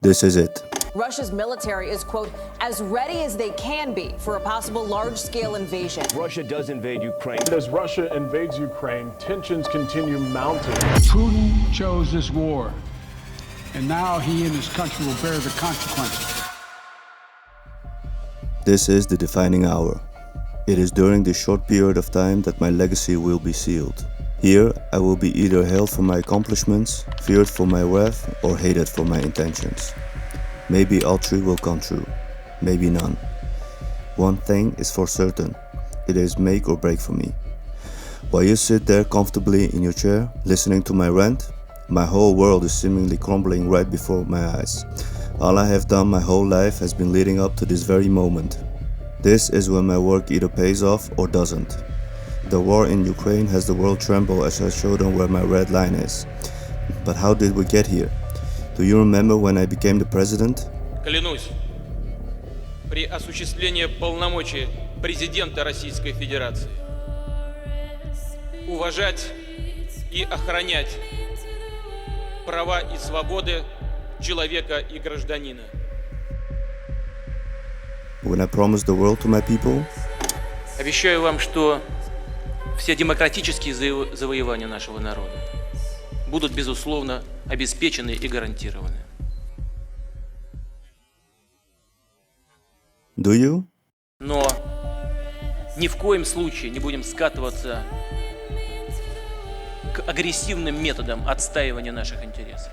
This is it. Russia's military is, quote, as ready as they can be for a possible large-scale invasion. Russia does invade Ukraine. As Russia invades Ukraine, tensions continue mounting. Putin chose this war, and now he and his country will bear the consequences. This is the defining hour. It is during this short period of time that my legacy will be sealed. Here, I will be either hailed for my accomplishments, feared for my wrath, or hated for my intentions. Maybe all three will come true, maybe none. One thing is for certain, it is make or break for me. While you sit there comfortably in your chair, listening to my rant, my whole world is seemingly crumbling right before my eyes. All I have done my whole life has been leading up to this very moment. This is when my work either pays off or doesn't. The war in Ukraine has the world tremble as I show them where my red line is. But how did we get here? Do you remember when I became the president? Клянусь, при осуществлении полномочий президента Российской Федерации уважать и охранять права и свободы человека и гражданина. When I promised the world to my people? Обещаю вам, что все демократические завоевания нашего народа будут, безусловно, обеспечены и гарантированы. Do you? Но ни в коем случае не будем скатываться к агрессивным методам отстаивания наших интересов.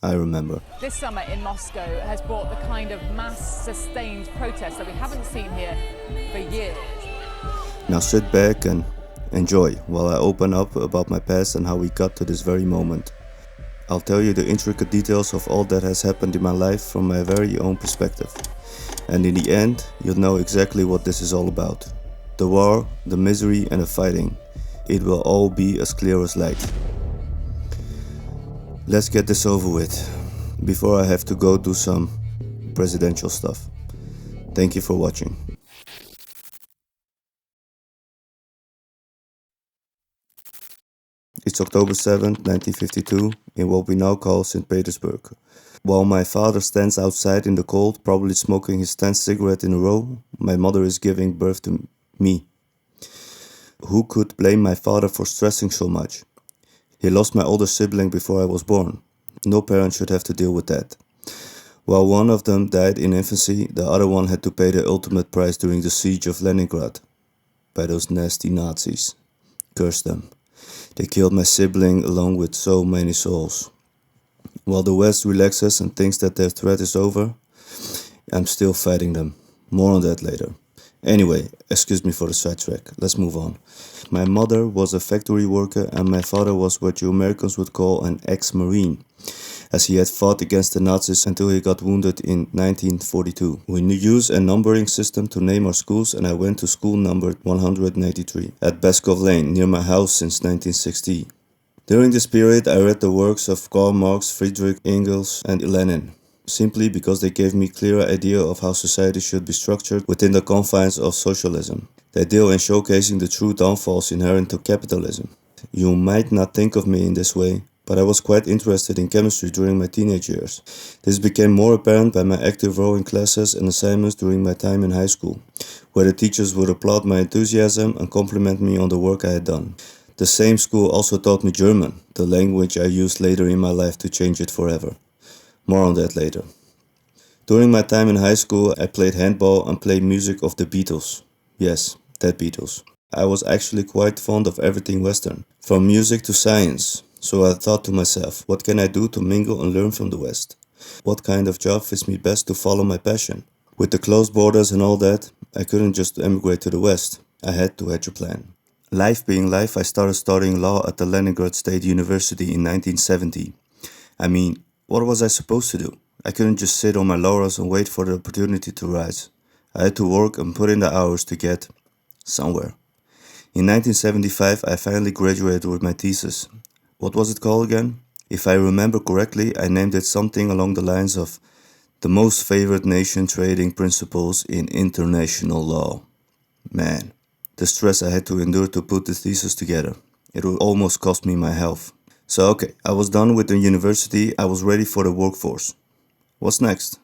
I remember. This summer in Moscow has brought the kind of mass sustained protest that we haven't seen here for years. Now sit back and enjoy while I open up about my past and how we got to this very moment. I'll tell you the intricate details of all that has happened in my life from my very own perspective. And in the end, you'll know exactly what this is all about. The war, the misery and the fighting. It will all be as clear as light. Let's get this over with, before I have to go do some presidential stuff. Thank you for watching. It's October 7th, 1952, in what we now call St. Petersburg. While my father stands outside in the cold, probably smoking his 10th cigarette in a row, my mother is giving birth to me. Who could blame my father for stressing so much? He lost my older sibling before I was born. No parent should have to deal with that. While one of them died in infancy, the other one had to pay the ultimate price during the siege of Leningrad. By those nasty Nazis. Curse them. They killed my sibling along with so many souls. While the West relaxes and thinks that their threat is over, I'm still fighting them. More on that later. Anyway, excuse me for the sidetrack. Let's move on. My mother was a factory worker and my father was what you Americans would call an ex-Marine, as he had fought against the Nazis until he got wounded in 1942. We used a numbering system to name our schools and I went to school numbered 193 at Beskov Lane near my house since 1960. During this period I read the works of Karl Marx, Friedrich Engels and Lenin, simply because they gave me a clear idea of how society should be structured within the confines of socialism. They deal in showcasing the true downfalls inherent to capitalism. You might not think of me in this way, but I was quite interested in chemistry during my teenage years. This became more apparent by my active role in classes and assignments during my time in high school, where the teachers would applaud my enthusiasm and compliment me on the work I had done. The same school also taught me German, the language I used later in my life to change it forever. More on that later. During my time in high school, I played handball and played music of the Beatles. Yes, that Beatles. I was actually quite fond of everything Western, from music to science. So I thought to myself, what can I do to mingle and learn from the West? What kind of job fits me best to follow my passion? With the closed borders and all that, I couldn't just emigrate to the West. I had to hatch a plan. Life being life, I started studying law at the Leningrad State University in 1970. I mean, what was I supposed to do? I couldn't just sit on my laurels and wait for the opportunity to rise. I had to work and put in the hours to get somewhere. In 1975, I finally graduated with my thesis. What was it called again? If I remember correctly, I named it something along the lines of the most favored nation trading principles in international law. Man, the stress I had to endure to put the thesis together. It would almost cost me my health. So okay, I was done with the university, I was ready for the workforce. What's next?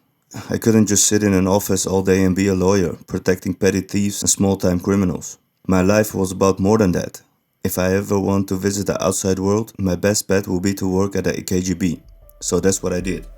I couldn't just sit in an office all day and be a lawyer, protecting petty thieves and small-time criminals. My life was about more than that. If I ever want to visit the outside world, my best bet will be to work at the KGB. So that's what I did.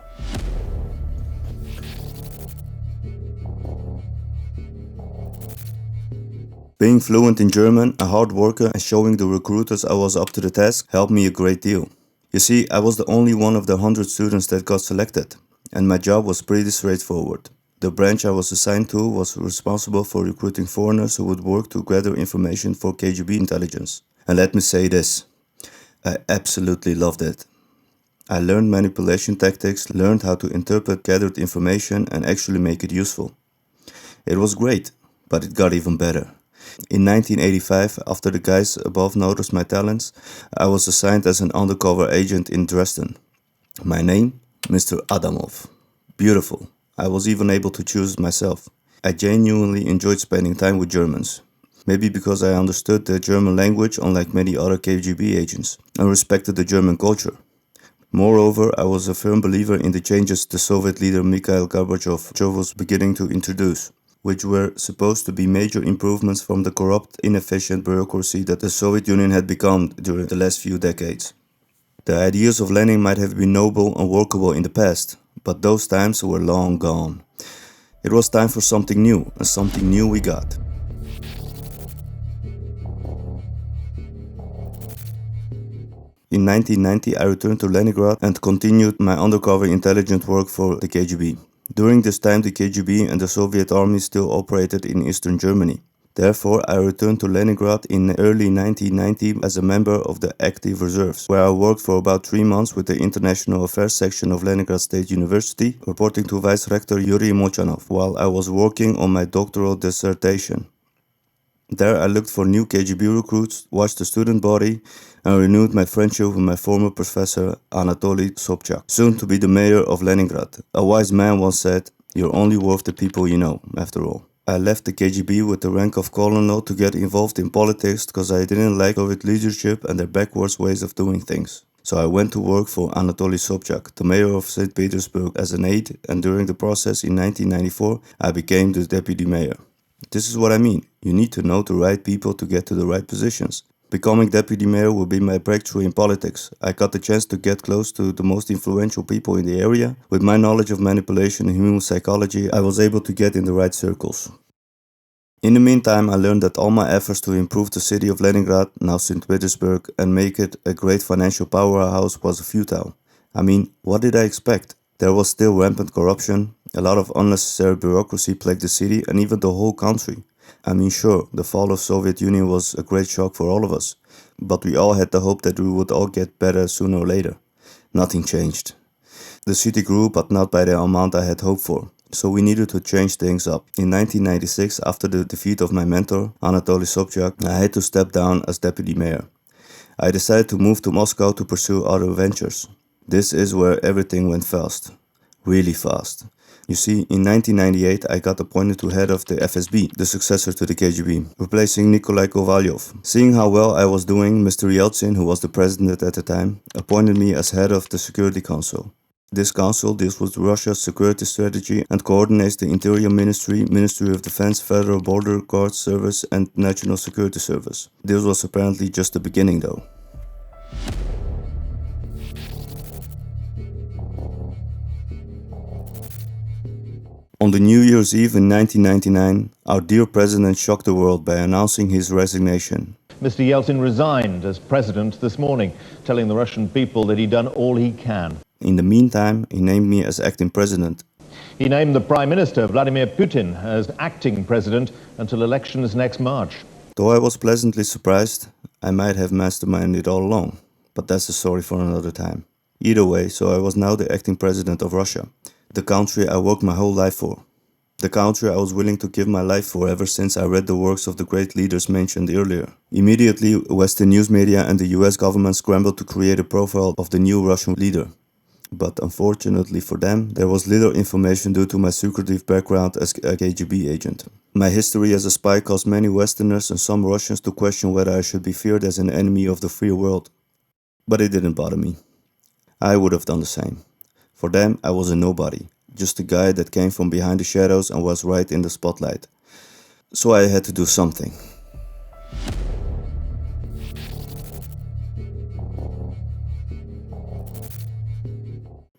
Being fluent in German, a hard worker, and showing the recruiters I was up to the task helped me a great deal. You see, I was the only one of the 100 students that got selected, and my job was pretty straightforward. The branch I was assigned to was responsible for recruiting foreigners who would work to gather information for KGB intelligence. And let me say this, I absolutely loved it. I learned manipulation tactics, learned how to interpret gathered information and actually make it useful. It was great, but it got even better. In 1985, after the guys above noticed my talents, I was assigned as an undercover agent in Dresden. My name? Mr. Adamov. Beautiful. I was even able to choose myself. I genuinely enjoyed spending time with Germans. Maybe because I understood the German language unlike many other KGB agents, and respected the German culture. Moreover, I was a firm believer in the changes the Soviet leader Mikhail Gorbachev was beginning to introduce, which were supposed to be major improvements from the corrupt, inefficient bureaucracy that the Soviet Union had become during the last few decades. The ideas of Lenin might have been noble and workable in the past, but those times were long gone. It was time for something new, and something new we got. In 1990, I returned to Leningrad and continued my undercover intelligence work for the KGB. During this time, the KGB and the Soviet army still operated in Eastern Germany. Therefore, I returned to Leningrad in early 1990 as a member of the Active Reserves, where I worked for about 3 months with the International Affairs section of Leningrad State University, reporting to Vice Rector Yuri Mochanov, while I was working on my doctoral dissertation. There I looked for new KGB recruits, watched the student body, and renewed my friendship with my former professor Anatoly Sobchak, soon to be the mayor of Leningrad. A wise man once said, "You're only worth the people you know, after all." I left the KGB with the rank of colonel to get involved in politics because I didn't like Soviet leadership and their backwards ways of doing things. So I went to work for Anatoly Sobchak, the mayor of St. Petersburg, as an aide, and during the process in 1994 I became the deputy mayor. This is what I mean. You need to know the right people to get to the right positions. Becoming deputy mayor will be my breakthrough in politics. I got the chance to get close to the most influential people in the area. With my knowledge of manipulation and human psychology, I was able to get in the right circles. In the meantime, I learned that all my efforts to improve the city of Leningrad, now St. Petersburg, and make it a great financial powerhouse was futile. I mean, what did I expect? There was still rampant corruption, a lot of unnecessary bureaucracy plagued the city and even the whole country. I mean, sure, the fall of Soviet Union was a great shock for all of us, but we all had the hope that we would all get better sooner or later. Nothing changed. The city grew, but not by the amount I had hoped for, so we needed to change things up. In 1996, after the defeat of my mentor, Anatoly Sobchak, I had to step down as deputy mayor. I decided to move to Moscow to pursue other ventures. This is where everything went fast. Really fast. You see, in 1998 I got appointed to head of the FSB, the successor to the KGB, replacing Nikolai Kovalyov. Seeing how well I was doing, Mr. Yeltsin, who was the president at the time, appointed me as head of the Security Council. This council deals with Russia's security strategy and coordinates the Interior Ministry, Ministry of Defense, Federal Border Guard Service and National Security Service. This was apparently just the beginning though. On the New Year's Eve in 1999, our dear president shocked the world by announcing his resignation. Mr. Yeltsin resigned as president this morning, telling the Russian people that he'd done all he can. In the meantime, he named me as acting president. He named the Prime Minister, Vladimir Putin, as acting president until elections next March. Though I was pleasantly surprised, I might have masterminded it all along, but that's a story for another time. Either way, so I was now the acting president of Russia, the country I worked my whole life for. The country I was willing to give my life for ever since I read the works of the great leaders mentioned earlier. Immediately, Western news media and the US government scrambled to create a profile of the new Russian leader. But unfortunately for them, there was little information due to my secretive background as a KGB agent. My history as a spy caused many Westerners and some Russians to question whether I should be feared as an enemy of the free world. But it didn't bother me. I would have done the same. For them, I was a nobody, just a guy that came from behind the shadows and was right in the spotlight. So I had to do something.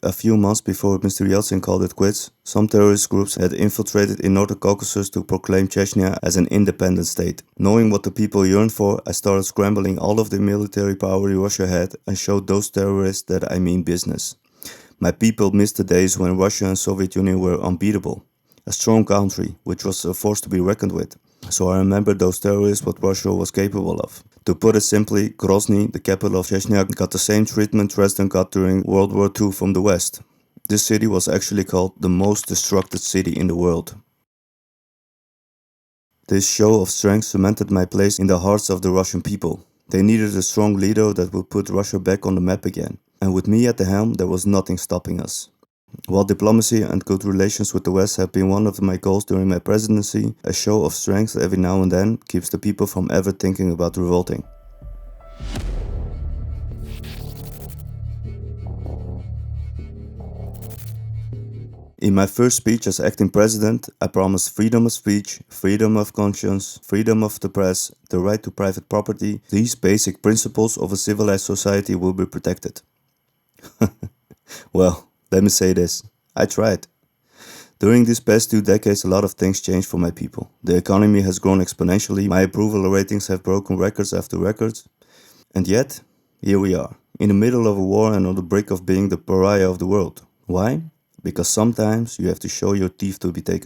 A few months before Mr. Yeltsin called it quits, some terrorist groups had infiltrated in Northern Caucasus to proclaim Chechnya as an independent state. Knowing what the people yearned for, I started scrambling all of the military power Russia had and showed those terrorists that I mean business. My people missed the days when Russia and Soviet Union were unbeatable. A strong country, which was a force to be reckoned with. So I remembered those terrorists what Russia was capable of. To put it simply, Grozny, the capital of Chechnya, got the same treatment Dresden got during World War II from the West. This city was actually called the most destructed city in the world. This show of strength cemented my place in the hearts of the Russian people. They needed a strong leader that would put Russia back on the map again. And with me at the helm, there was nothing stopping us. While diplomacy and good relations with the West have been one of my goals during my presidency, a show of strength every now and then keeps the people from ever thinking about revolting. In my first speech as acting president, I promised freedom of speech, freedom of conscience, freedom of the press, the right to private property. These basic principles of a civilized society will be protected. Well, let me say this, I tried. During these past 2 decades, a lot of things changed for my people. The economy has grown exponentially, my approval ratings have broken records after records. And yet, here we are, in the middle of a war and on the brink of being the pariah of the world. Why? Because sometimes you have to show your teeth to be taken